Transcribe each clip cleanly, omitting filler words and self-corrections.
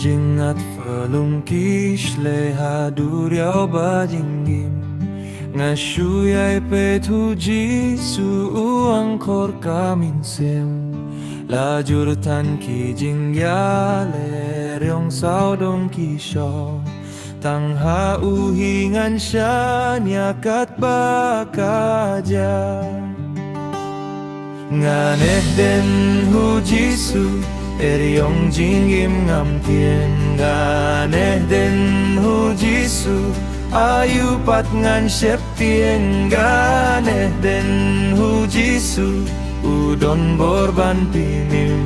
jingat verlungkis leha duriau bajinggim Ngasuyai petuji su angkor kamin sem Lajur tan ki jingya le ryong sao dong kisho Tang ha uhingan sya nyakat bakaja Nganeh den hu jisu Eryong jinggim ngam tien Nganeh den hu jisu Ayu pat ngan sep tien Nganeh den hu jisu Udon borban pinim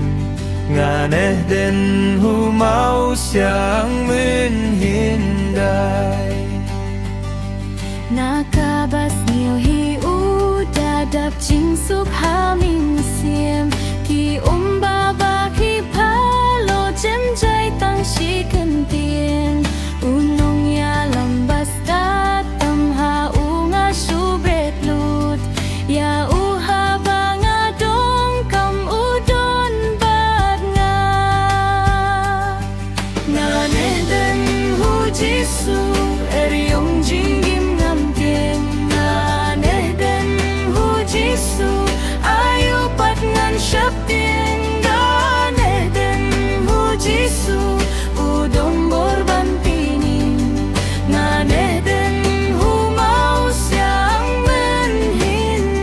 Nganeh den hu mau siang menhindai Nakabas niu hi u dadap jing suk haming siem Ki baba ki palo jem jai tang shi kan tien Unong ya lambas datam ha u nga su bret lut Ya u ha ba nga dong kam udon bat nga Nganeh den hu jisu eryong jinggim ngam tien Nganeh den hu jisu ayu pat ngan syap tien Nganeh den hu jisu udon borban pinim Nganeh den hu mau siang menhindai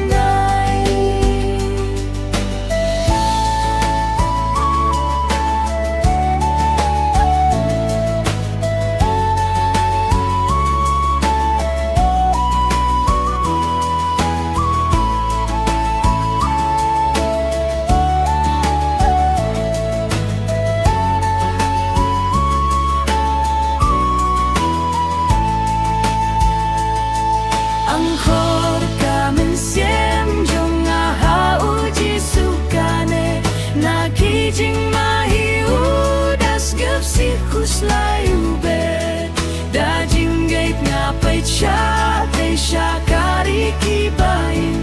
Angkor kamen siem jong aha uji sukane Na kijing mahi udas gep si kus layu bet Da jing gate ngapai cha te syakari kibain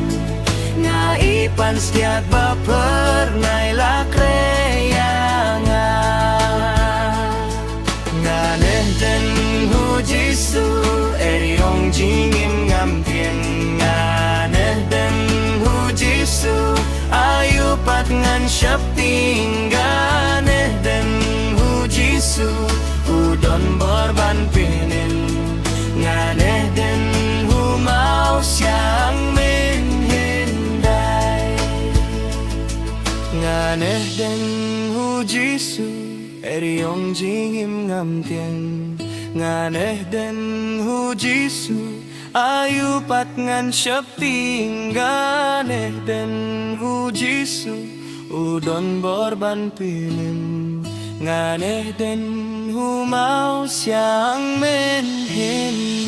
Nga ipan setiat baper naila kreyanga Nganeh den hu jisu eryong jingim ngam tien Nganeh den hu jisu ayu pat ngan syap tinggan Nganeh den hu jisu udon borban pinin Nganeh den hu mau siang menhindai Nganeh den hu jisu eryong jingim ngam tien Nganeh den hu jisu ayu pat ngan syap tinggan Nganeh den hu jisu udon borban pinim Nganeh den hu mau siang menhindai